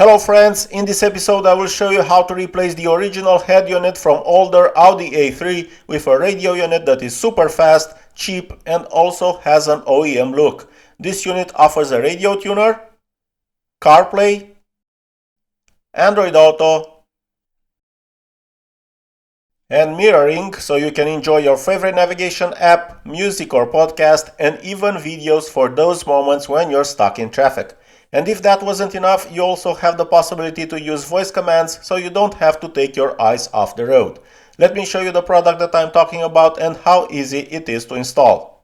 Hello friends, in this episode I will show you how to replace the original head unit from older Audi A3 with a radio unit that is super fast, cheap and also has an OEM look. This unit offers a radio tuner, CarPlay, Android Auto and mirroring, so you can enjoy your favorite navigation app, music or podcast, and even videos for those moments when you're stuck in traffic. And if that wasn't enough, you also have the possibility to use voice commands, so you don't have to take your eyes off the road. Let me show you the product that I'm talking about and how easy it is to install.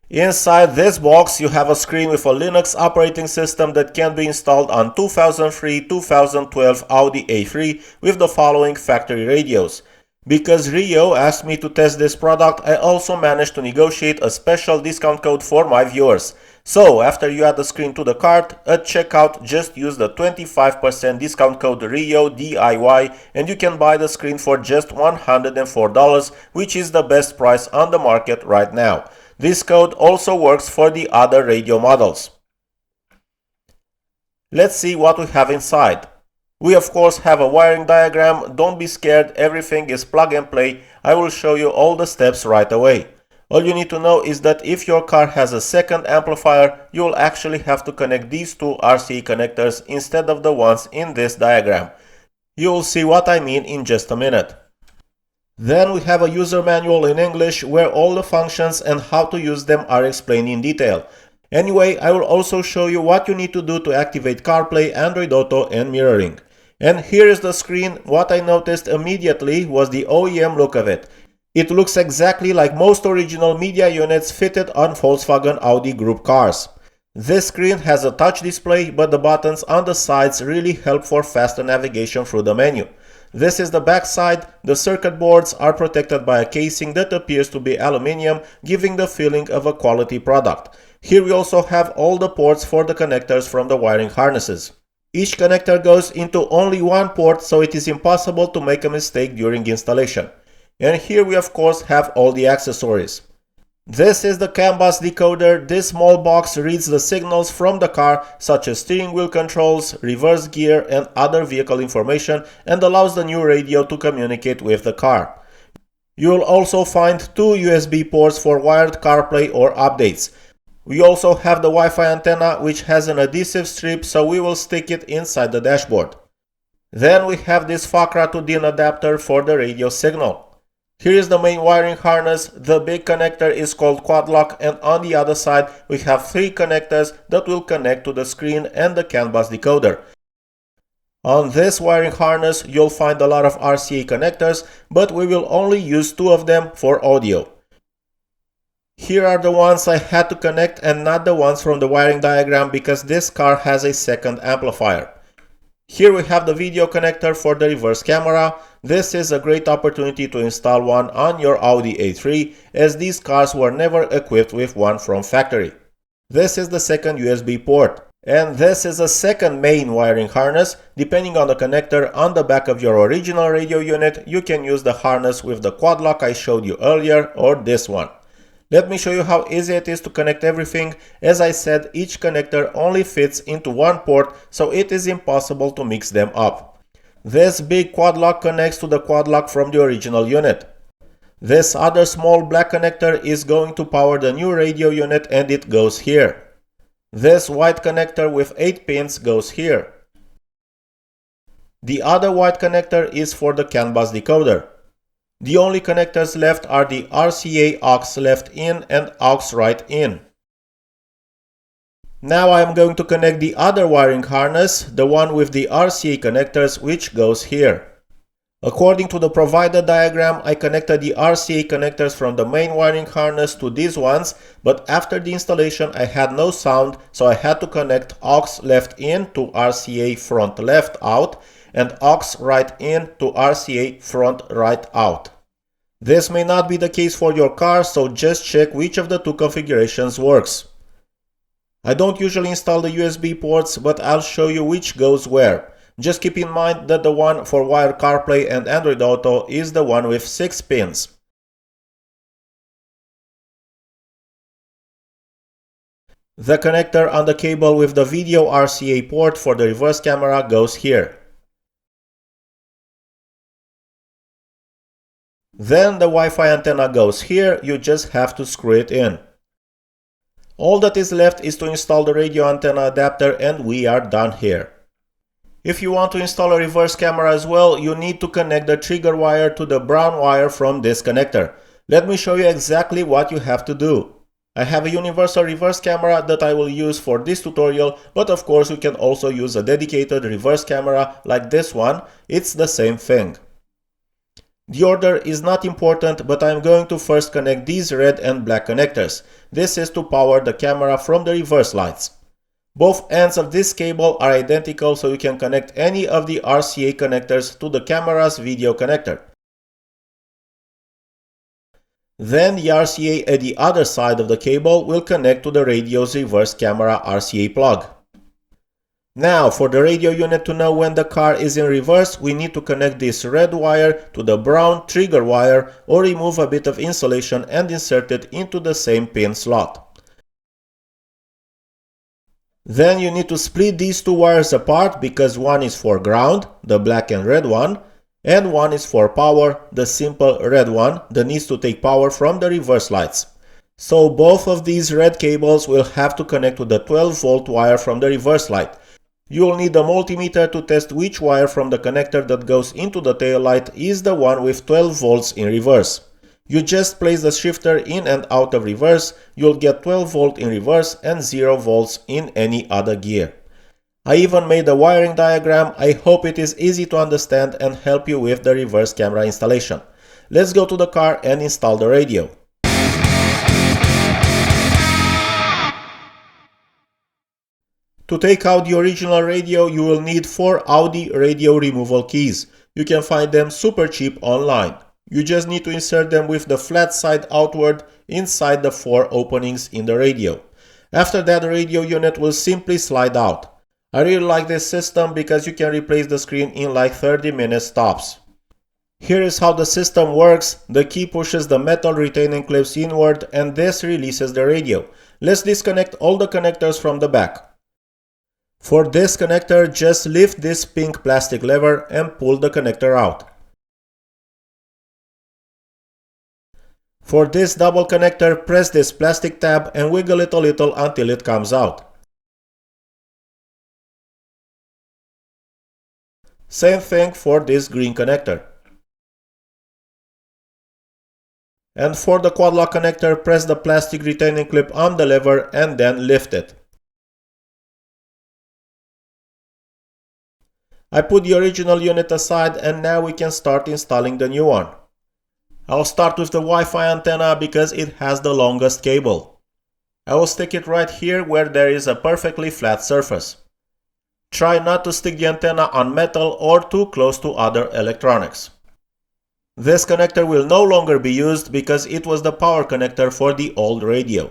Inside this box you have a screen with a Linux operating system that can be installed on 2003-2012 Audi A3 with the following factory radios. Because REEIIO asked me to test this product, I also managed to negotiate a special discount code for my viewers. So after you add the screen to the cart, at checkout just use the 25% discount code REEIIODY and you can buy the screen for just $104, which is the best price on the market right now. This code also works for the other radio models. Let's see what we have inside. We of course have a wiring diagram. Don't be scared, everything is plug and play. I will show you all the steps right away. All you need to know is that if your car has a second amplifier, you will actually have to connect these two RCA connectors instead of the ones in this diagram. You will see what I mean in just a minute. Then we have a user manual in English where all the functions and how to use them are explained in detail. Anyway, I will also show you what you need to do to activate CarPlay, Android Auto and mirroring. And here is the screen. What I noticed immediately was the OEM look of it. It looks exactly like most original media units fitted on Volkswagen Audi Group cars. This screen has a touch display, but the buttons on the sides really help for faster navigation through the menu. This is the back side. The circuit boards are protected by a casing that appears to be aluminium, giving the feeling of a quality product. Here we also have all the ports for the connectors from the wiring harnesses. Each connector goes into only one port, so it is impossible to make a mistake during installation. And here we of course have all the accessories. This is the CAN bus decoder. This small box reads the signals from the car such as steering wheel controls, reverse gear and other vehicle information and allows the new radio to communicate with the car. You will also find two USB ports for wired CarPlay or updates. We also have the Wi-Fi antenna, which has an adhesive strip, so we will stick it inside the dashboard. Then we have this FACRA to DIN adapter for the radio signal. Here is the main wiring harness. The big connector is called quad lock and on the other side we have three connectors that will connect to the screen and the CAN bus decoder. On this wiring harness you'll find a lot of RCA connectors, but we will only use two of them for audio. Here are the ones I had to connect and not the ones from the wiring diagram because this car has a second amplifier. Here we have the video connector for the reverse camera. This is a great opportunity to install one on your Audi A3 as these cars were never equipped with one from factory. This is the second USB port. And this is a second main wiring harness. Depending on the connector on the back of your original radio unit, you can use the harness with the quad lock I showed you earlier or this one. Let me show you how easy it is to connect everything. As I said, each connector only fits into one port, so it is impossible to mix them up. This big quad lock connects to the quad lock from the original unit. This other small black connector is going to power the new radio unit and it goes here. This white connector with 8 pins goes here. The other white connector is for the CAN bus decoder. The only connectors left are the RCA aux left in and aux right in. Now I am going to connect the other wiring harness, the one with the RCA connectors, which goes here. According to the provided diagram, I connected the RCA connectors from the main wiring harness to these ones, but after the installation I had no sound, so I had to connect aux left in to RCA front left out and aux right in to RCA front right out. This may not be the case for your car, so just check which of the two configurations works. I don't usually install the USB ports, but I'll show you which goes where. Just keep in mind that the one for wired CarPlay and Android Auto is the one with 6 pins. The connector on the cable with the video RCA port for the reverse camera goes here. Then the Wi-Fi antenna goes here, you just have to screw it in. All that is left is to install the radio antenna adapter and we are done here. If you want to install a reverse camera as well, you need to connect the trigger wire to the brown wire from this connector. Let me show you exactly what you have to do. I have a universal reverse camera that I will use for this tutorial, but of course you can also use a dedicated reverse camera like this one. It's the same thing. The order is not important, but I'm going to first connect these red and black connectors. This is to power the camera from the reverse lights. Both ends of this cable are identical, so you can connect any of the RCA connectors to the camera's video connector. Then the RCA at the other side of the cable will connect to the radio's reverse camera RCA plug. Now, for the radio unit to know when the car is in reverse, we need to connect this red wire to the brown trigger wire or remove a bit of insulation and insert it into the same pin slot. Then you need to split these two wires apart because one is for ground, the black and red one, and one is for power, the simple red one that needs to take power from the reverse lights. So both of these red cables will have to connect to the 12-volt wire from the reverse light. You will need a multimeter to test which wire from the connector that goes into the tail light is the one with 12 volts in reverse. You just place the shifter in and out of reverse, you'll get 12 volt in reverse and 0 volts in any other gear. I even made a wiring diagram. I hope it is easy to understand and help you with the reverse camera installation. Let's go to the car and install the radio. To take out the original radio, you will need 4 Audi radio removal keys. You can find them super cheap online. You just need to insert them with the flat side outward inside the 4 openings in the radio. After that, the radio unit will simply slide out. I really like this system because you can replace the screen in like 30 minutes tops. Here is how the system works. The key pushes the metal retaining clips inward and this releases the radio. Let's disconnect all the connectors from the back. For this connector, just lift this pink plastic lever and pull the connector out. For this double connector, press this plastic tab and wiggle it a little until it comes out. Same thing for this green connector. And for the quad lock connector, press the plastic retaining clip on the lever and then lift it. I put the original unit aside and now we can start installing the new one. I'll start with the Wi-Fi antenna because it has the longest cable. I will stick it right here where there is a perfectly flat surface. Try not to stick the antenna on metal or too close to other electronics. This connector will no longer be used because it was the power connector for the old radio.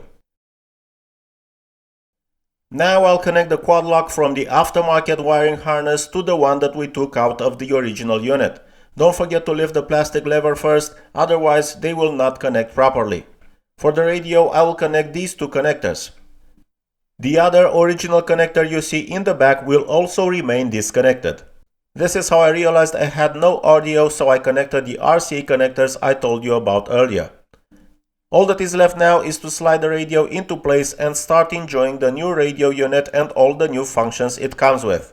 Now I'll connect the quad lock from the aftermarket wiring harness to the one that we took out of the original unit. Don't forget to lift the plastic lever first, otherwise they will not connect properly. For the radio, I will connect these two connectors. The other original connector you see in the back will also remain disconnected. This is how I realized I had no audio, so I connected the RCA connectors I told you about earlier. All that is left now is to slide the radio into place and start enjoying the new radio unit and all the new functions it comes with.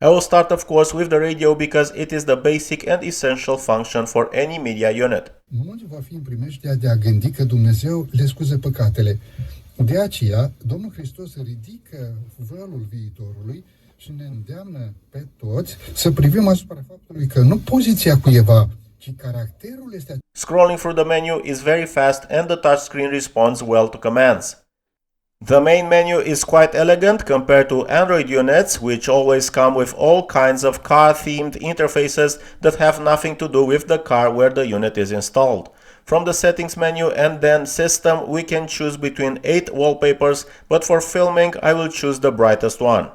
I will start of course with the radio because it is the basic and essential function for any media unit. Momentul va fi în primejdea de a gândi că Dumnezeu le scuze păcatele. De aceea, Domnul Hristos ridică vălul viitorului și ne îndeamnă pe toți să privim asupra faptului că nu poziția cuiva, ci caracterul este... Scrolling through the menu is very fast and the touchscreen responds well to commands. The main menu is quite elegant compared to Android units, which always come with all kinds of car-themed interfaces that have nothing to do with the car where the unit is installed. From the settings menu and then system, we can choose between 8 wallpapers, but for filming I will choose the brightest one.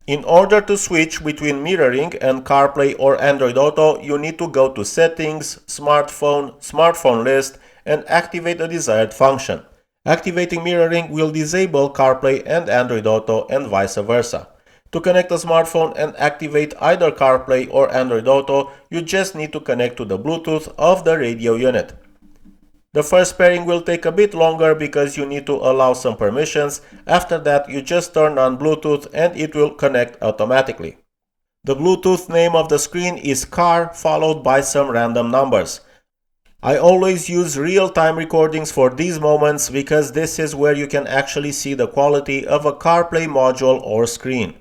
In order to switch between mirroring and CarPlay or Android Auto, you need to go to Settings, Smartphone, Smartphone List and activate the desired function. Activating mirroring will disable CarPlay and Android Auto and vice versa. To connect a smartphone and activate either CarPlay or Android Auto, you just need to connect to the Bluetooth of the radio unit. The first pairing will take a bit longer because you need to allow some permissions. After that, you just turn on Bluetooth and it will connect automatically. The Bluetooth name of the screen is car followed by some random numbers. I always use real-time recordings for these moments because this is where you can actually see the quality of a CarPlay module or screen.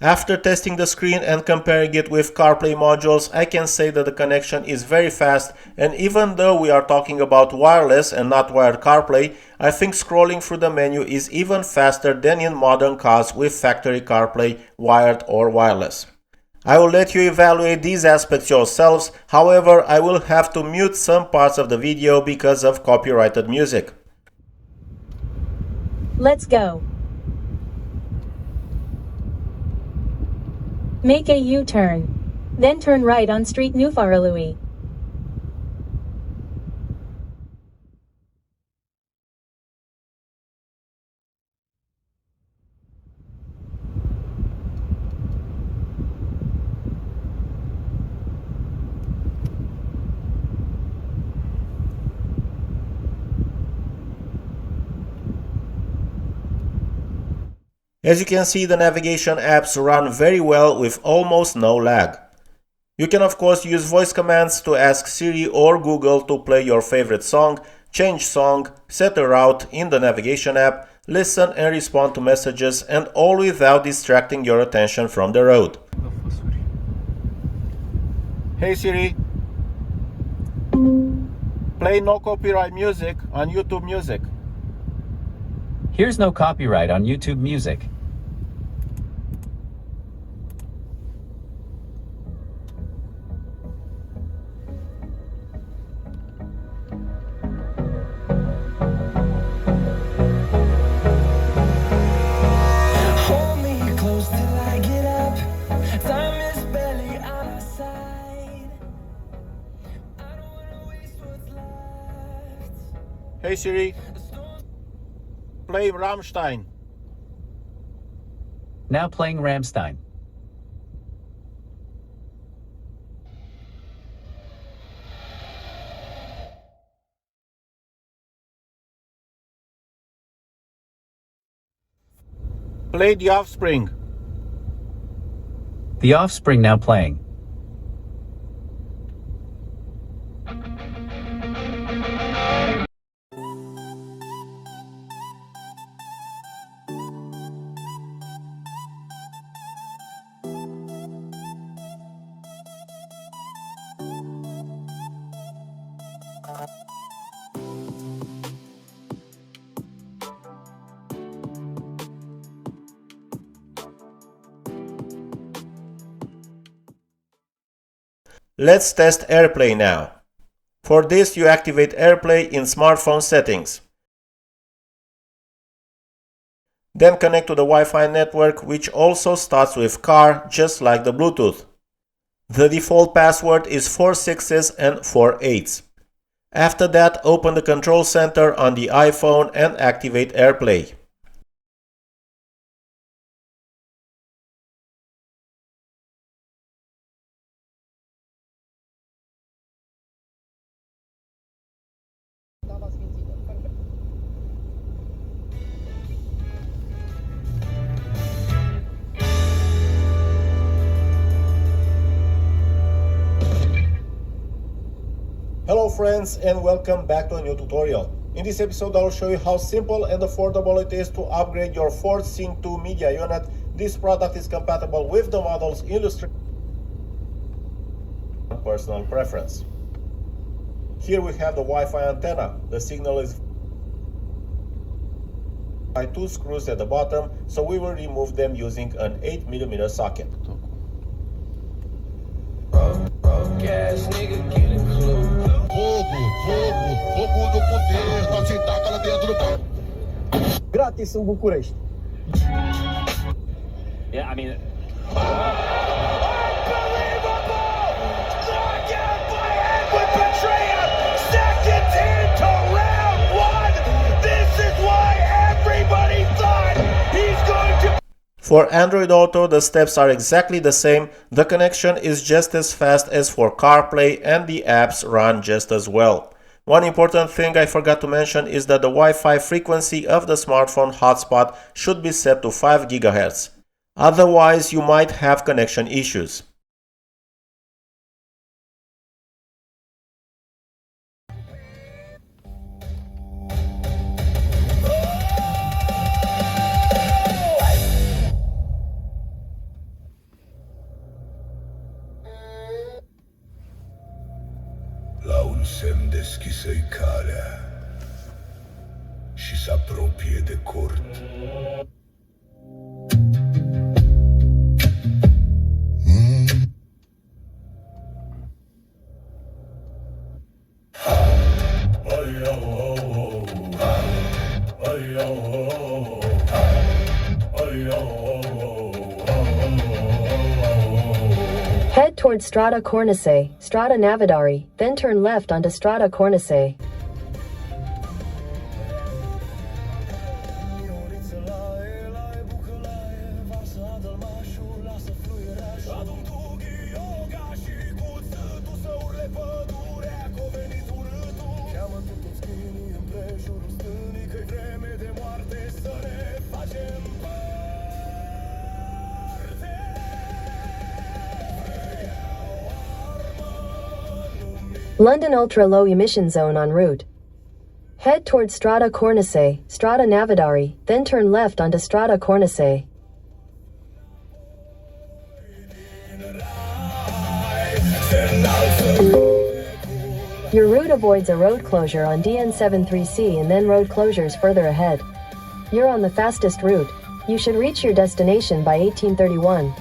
After testing the screen and comparing it with CarPlay modules, I can say that the connection is very fast, and even though we are talking about wireless and not wired CarPlay, I think scrolling through the menu is even faster than in modern cars with factory CarPlay, wired or wireless. I will let you evaluate these aspects yourselves, however, I will have to mute some parts of the video because of copyrighted music. Let's go. Make a U-turn. Then turn right on Street New REEIIODY. As you can see, the navigation apps run very well with almost no lag. You can of course use voice commands to ask Siri or Google to play your favorite song, change song, set a route in the navigation app, listen and respond to messages, and all without distracting your attention from the road. Hey Siri, play no copyright music on YouTube Music. Here's no copyright on YouTube Music. Hold me close till I get up. Time is barely on our side. I don't wanna waste what's left. Hey Siri, play Rammstein. Now playing Rammstein. Play The Offspring. The Offspring now playing. Let's test AirPlay now. For this, you activate AirPlay in smartphone settings. Then connect to the Wi-Fi network, which also starts with car, just like the Bluetooth. The default password is 4 6s and 4 8s. After that, open the control center on the iPhone and activate AirPlay. Hello friends and welcome back to a new tutorial. In this episode I will show you how simple and affordable it is to upgrade your Ford Sync 2 media unit. This product is compatible with the models illustrated on personal preference. Here we have the Wi-Fi antenna. The signal is by 2 screws at the bottom, so we will remove them using an 8mm socket. Gas nigga getting clue. Fogo do poder, tá sem taca lá dentro do pau. Gratis în București. Yeah, I mean, Second into round one. This is For Android Auto, the steps are exactly the same, the connection is just as fast as for CarPlay and the apps run just as well. One important thing I forgot to mention is that the Wi-Fi frequency of the smartphone hotspot should be set to 5 GHz. Otherwise, you might have connection issues. La un semn deschisă-i calea și se apropie de cort. Head towards Strada Cornice, Strada Navidari, then turn left onto Strada Cornice. London Ultra Low Emission Zone en route. Head towards Strada Cornice, Strada Navidari, then turn left onto Strada Cornice. Your route avoids a road closure on DN73C and then road closures further ahead. You're on the fastest route. You should reach your destination by 1831.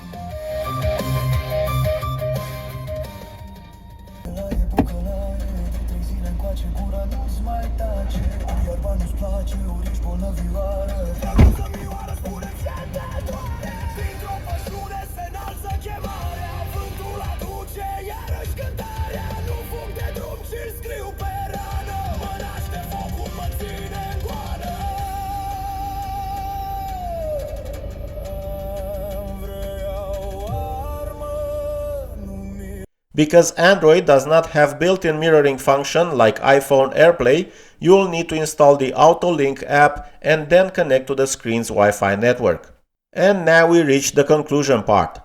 Because Android does not have built-in mirroring function like iPhone AirPlay, you will need to install the AutoLink app and then connect to the screen's Wi-Fi network. And now we reach the conclusion part.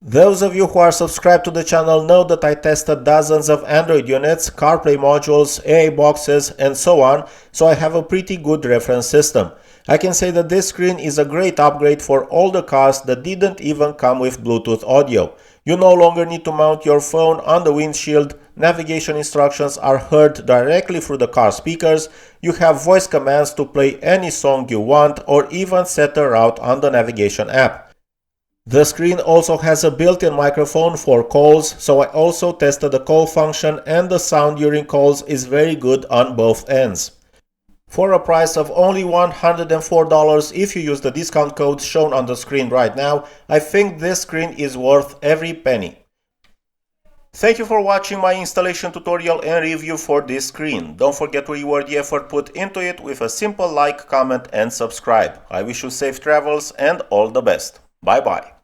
Those of you who are subscribed to the channel know that I tested dozens of Android units, CarPlay modules, AI boxes, and so on, so I have a pretty good reference system. I can say that this screen is a great upgrade for all the cars that didn't even come with Bluetooth audio. You no longer need to mount your phone on the windshield, navigation instructions are heard directly through the car speakers, you have voice commands to play any song you want or even set a route on the navigation app. The screen also has a built-in microphone for calls, so I also tested the call function and the sound during calls is very good on both ends. For a price of only $104 if you use the discount code shown on the screen right now, I think this screen is worth every penny. Thank you for watching my installation tutorial and review for this screen. Don't forget to reward the effort put into it with a simple like, comment and subscribe. I wish you safe travels and all the best. Bye bye.